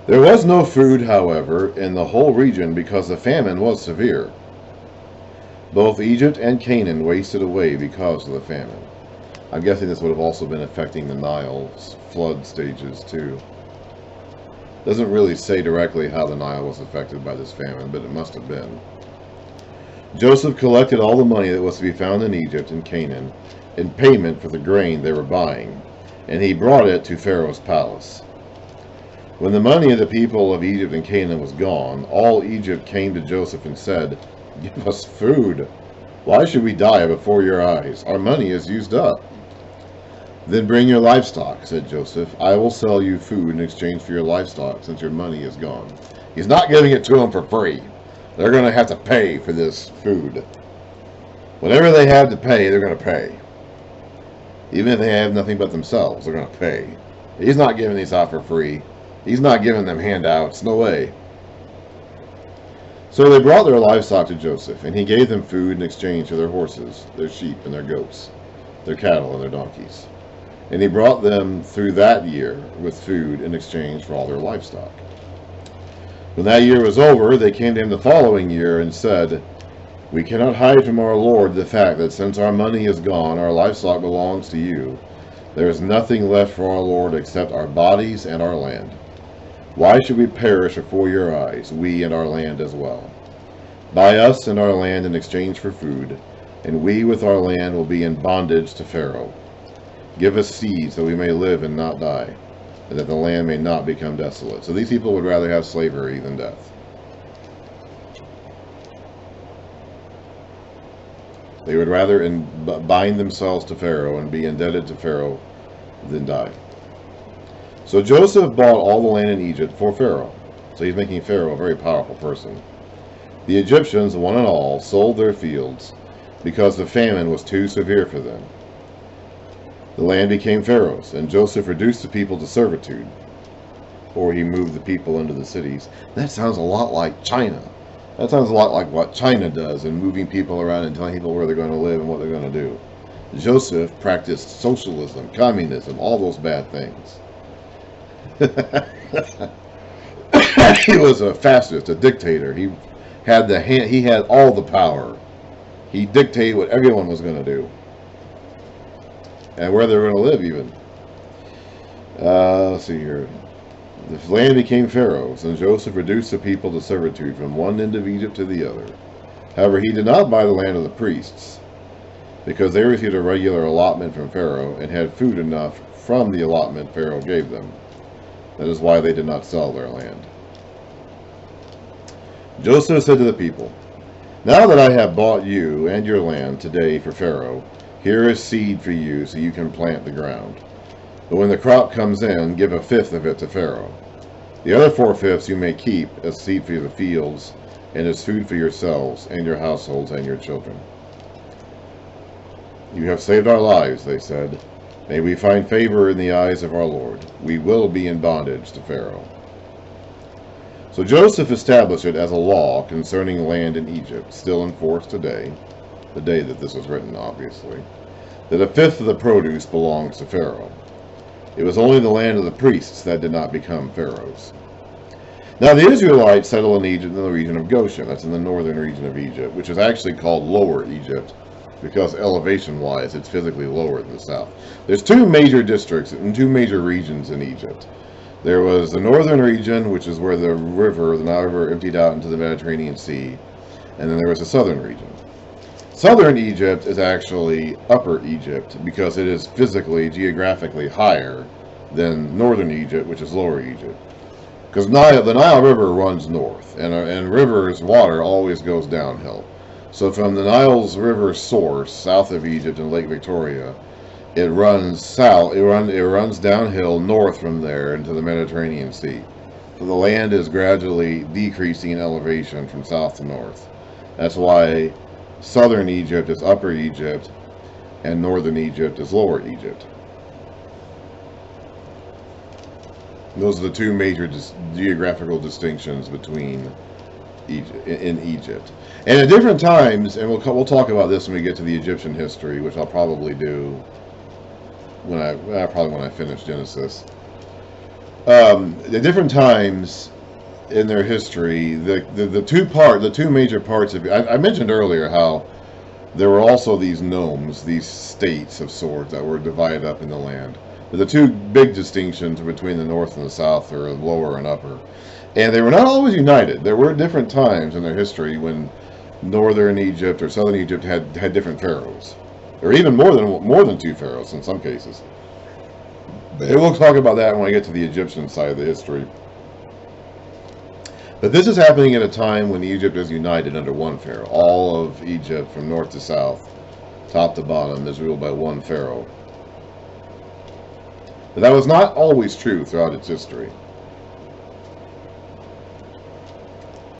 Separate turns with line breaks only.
There was no food, however, in the whole region because the famine was severe. Both Egypt and Canaan wasted away because of the famine. I'm guessing this would have also been affecting the Nile's flood stages too. Doesn't really say directly how the Nile was affected by this famine, but it must have been. Joseph collected all the money that was to be found in Egypt and Canaan in payment for the grain they were buying, and he brought it to Pharaoh's palace. When the money of the people of Egypt and Canaan was gone, all Egypt came to Joseph and said, "Give us food. Why should we die before your eyes? Our money is used up." "Then bring your livestock," said Joseph. "I will sell you food in exchange for your livestock, since your money is gone." He's not giving it to them for free. They're going to have to pay for this food. Whatever they have to pay, they're going to pay. Even if they have nothing but themselves, they're going to pay. He's not giving these out for free. He's not giving them handouts. No way. So they brought their livestock to Joseph, and he gave them food in exchange for their horses, their sheep, and their goats, their cattle, and their donkeys. And he brought them through that year with food in exchange for all their livestock. When that year was over, they came to him the following year and said, "We cannot hide from our Lord the fact that since our money is gone, our livestock belongs to you. There is nothing left for our Lord except our bodies and our land. Why should we perish before your eyes, we and our land as well? Buy us and our land in exchange for food, and we with our land will be in bondage to Pharaoh. Give us seed so we may live and not die, and that the land may not become desolate." So these people would rather have slavery than death. They would rather bind themselves to Pharaoh and be indebted to Pharaoh than die. So Joseph bought all the land in Egypt for Pharaoh. So he's making Pharaoh a very powerful person. The Egyptians, one and all, sold their fields because the famine was too severe for them. The land became Pharaoh's, and Joseph reduced the people to servitude, or he moved the people into the cities. That sounds a lot like China. That sounds a lot like what China does in moving people around and telling people where they're going to live and what they're going to do. Joseph practiced socialism, communism, all those bad things. He was a fascist, a dictator. He had all the power. He dictated what everyone was going to do and where they were going to live even. Let's see here. The land became Pharaoh's, and Joseph reduced the people to servitude from one end of Egypt to the other. However, he did not buy the land of the priests, because they received a regular allotment from Pharaoh and had food enough from the allotment Pharaoh gave them. That is why they did not sell their land. Joseph said to the people, "Now that I have bought you and your land today for Pharaoh, here is seed for you so you can plant the ground. But when the crop comes in, give a fifth of it to Pharaoh. The other 4/5 you may keep as seed for the fields and as food for yourselves and your households and your children." "You have saved our lives," they said. "May we find favor in the eyes of our Lord. We will be in bondage to Pharaoh." So Joseph established it as a law concerning land in Egypt, still in force today, the day that this was written, obviously, that a fifth of the produce belongs to Pharaoh. It was only the land of the priests that did not become Pharaoh's. Now the Israelites settled in Egypt in the region of Goshen. That's in the northern region of Egypt, which is actually called Lower Egypt, because elevation-wise, it's physically lower than the south. There's two major districts and two major regions in Egypt. There was the northern region, which is where the Nile River, emptied out into the Mediterranean Sea, and then there was the southern region. Southern Egypt is actually Upper Egypt because it is physically, geographically higher than northern Egypt, which is Lower Egypt. Because the Nile River runs north, and rivers' water always goes downhill. So from the Nile's river source, south of Egypt in Lake Victoria, it runs south. It runs downhill north from there into the Mediterranean Sea. So the land is gradually decreasing in elevation from south to north. That's why southern Egypt is Upper Egypt, and northern Egypt is Lower Egypt. Those are the two major geographical distinctions between in Egypt. And at different times, and we'll talk about this when we get to the Egyptian history, which I'll probably do when I finish Genesis. At different times in their history, the two major parts of I mentioned earlier how there were also these nomes, these states of sorts that were divided up in the land. But the two big distinctions between the north and the south are lower and upper, and they were not always united. There were different times in their history when northern Egypt or southern Egypt had different pharaohs, or even more than two pharaohs in some cases. But we'll talk about that when I get to the Egyptian side of the history. But this is happening at a time when Egypt is united under one pharaoh. All of Egypt, from north to south, top to bottom, is ruled by one pharaoh. But that was not always true throughout its history.